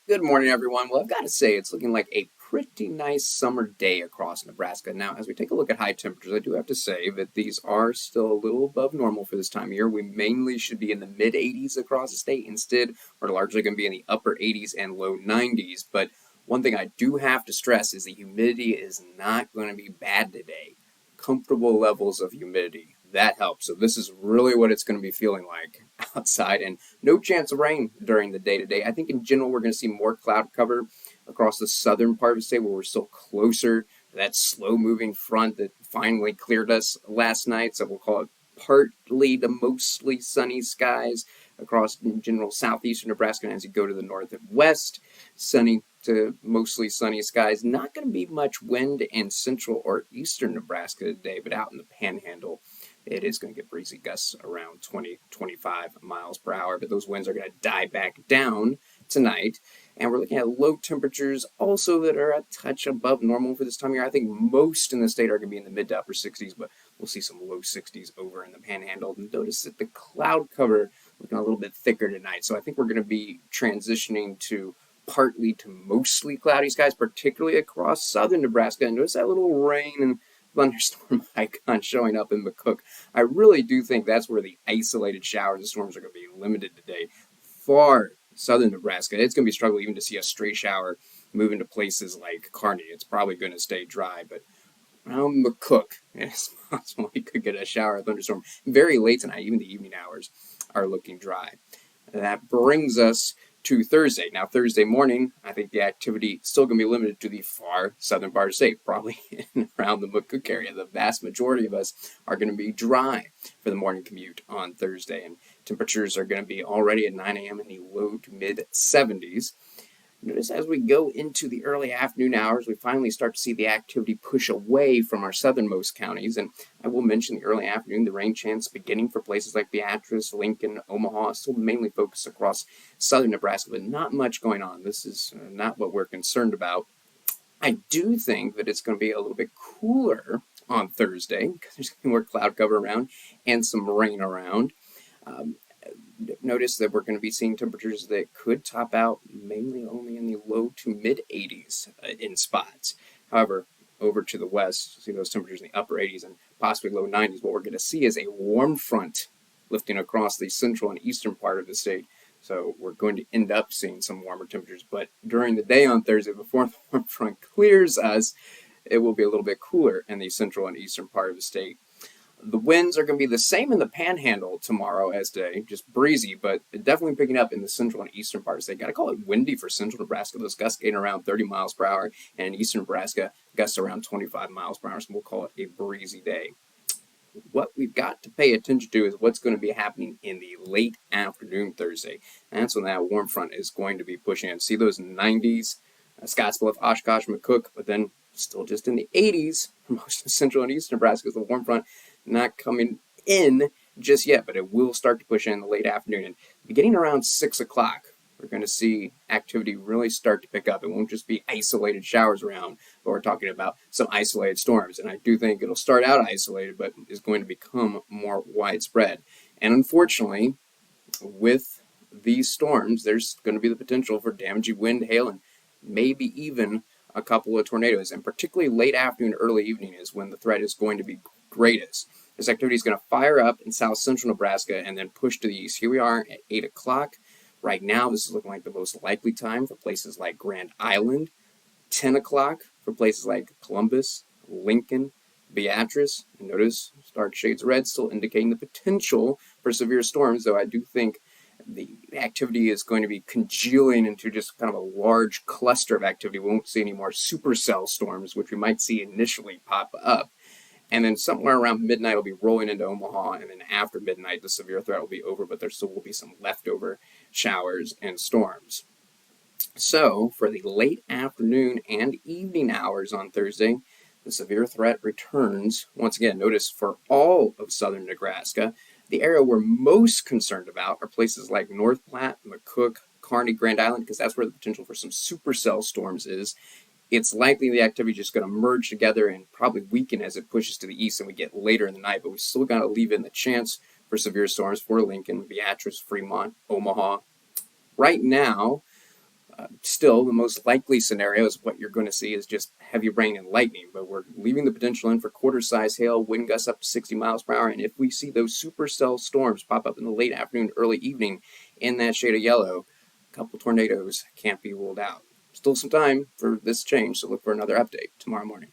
Good morning, everyone. Well, I've got to say, it's looking like a pretty nice summer day across Nebraska. Now, as we take a look at high temperatures, I do have to say that these are still a little above normal for this time of year. We mainly should be in the mid 80s across the state. Instead, we're largely going to be in the upper 80s and low 90s. But one thing I do have to stress is the humidity is not going to be bad today. Comfortable levels of humidity. That helps. So this is really what it's going to be feeling like outside, and no chance of rain during the day today. I think in general we're going to see more cloud cover across the southern part of the state where we're still closer to that slow moving front that finally cleared us last night. So we'll call it partly to mostly sunny skies across in general southeastern Nebraska. And as you go to the north and west, sunny to mostly sunny skies. Not going to be much wind in central or eastern Nebraska today, but out in the panhandle, it is going to get breezy gusts around 20-25 miles per hour. But those winds are going to die back down tonight. And we're looking at low temperatures also that are a touch above normal for this time of year. I think most in the state are going to be in the mid to upper 60s, but we'll see some low 60s over in the panhandle. And notice that the cloud cover looking a little bit thicker tonight. So I think we're going to be transitioning to partly to mostly cloudy skies, particularly across southern Nebraska. And notice that little rain and thunderstorm icon showing up in McCook. I really do think that's where the isolated showers and storms are going to be limited today. Far southern Nebraska, it's going to be struggling even to see a stray shower move into places like Kearney. It's probably going to stay dry, but around McCook, it's possible we could get a shower or thunderstorm very late tonight. Even the evening hours are looking dry. That brings us to Thursday. Now, Thursday morning, I think the activity is still going to be limited to the far southern part of the state, probably in around the McCook area. The vast majority of us are going to be dry for the morning commute on Thursday, and temperatures are going to be already at 9 a.m. in the low to mid 70s. Notice as we go into the early afternoon hours, we finally start to see the activity push away from our southernmost counties. And I will mention the early afternoon, the rain chance beginning for places like Beatrice, Lincoln, Omaha, still mainly focused across southern Nebraska, but not much going on. This is not what we're concerned about. I do think that it's going to be a little bit cooler on Thursday because there's going to be more cloud cover around and some rain around. Um, Notice that we're going to be seeing temperatures that could top out mainly only in the low to mid 80s in spots. However, over to the west, see those temperatures in the upper 80s and possibly low 90s. What we're going to see is a warm front lifting across the central and eastern part of the state. So we're going to end up seeing some warmer temperatures. But during the day on Thursday, before the warm front clears us, it will be a little bit cooler in the central and eastern part of the state. The winds are going to be the same in the panhandle tomorrow as today, just breezy, but definitely picking up in the central and eastern parts. They got to call it windy for central Nebraska. Those gusts getting around 30 miles per hour, and in eastern Nebraska, gusts around 25 miles per hour. So we'll call it a breezy day. What we've got to pay attention to is what's going to be happening in the late afternoon Thursday. That's when that warm front is going to be pushing in. See those 90s, Scottsbluff, Oshkosh, McCook, but then still just in the 80s for most of central and eastern Nebraska. The warm front not coming in just yet, but it will start to push in the late afternoon. And beginning around 6 o'clock, we're going to see activity really start to pick up. It won't just be isolated showers around, but we're talking about some isolated storms. And I do think it'll start out isolated, but is going to become more widespread. And unfortunately, with these storms, there's going to be the potential for damaging wind, hail, and maybe even a couple of tornadoes. And particularly late afternoon, early evening is when the threat is going to be greatest. This activity is going to fire up in south central Nebraska and then push to the east. Here we are at 8 o'clock. Right now, this is looking like the most likely time for places like Grand Island. 10 o'clock for places like Columbus, Lincoln, Beatrice. And notice dark shades of red still indicating the potential for severe storms, though I do think the activity is going to be congealing into just kind of a large cluster of activity. We won't see any more supercell storms, which we might see initially pop up. And then somewhere around midnight, it'll be rolling into Omaha. And then after midnight, the severe threat will be over, but there still will be some leftover showers and storms. So for the late afternoon and evening hours on Thursday, the severe threat returns. Once again, notice for all of southern Nebraska, the area we're most concerned about are places like North Platte, McCook, Kearney, Grand Island, because that's where the potential for some supercell storms is. It's likely the activity is just going to merge together and probably weaken as it pushes to the east and we get later in the night, but we still got to leave in the chance for severe storms for Lincoln, Beatrice, Fremont, Omaha. Right now, Still, the most likely scenario is what you're going to see is just heavy rain and lightning, but we're leaving the potential in for quarter-size hail, wind gusts up to 60 miles per hour, and if we see those supercell storms pop up in the late afternoon, early evening in that shade of yellow, a couple tornadoes can't be ruled out. Still some time for this change, so look for another update tomorrow morning.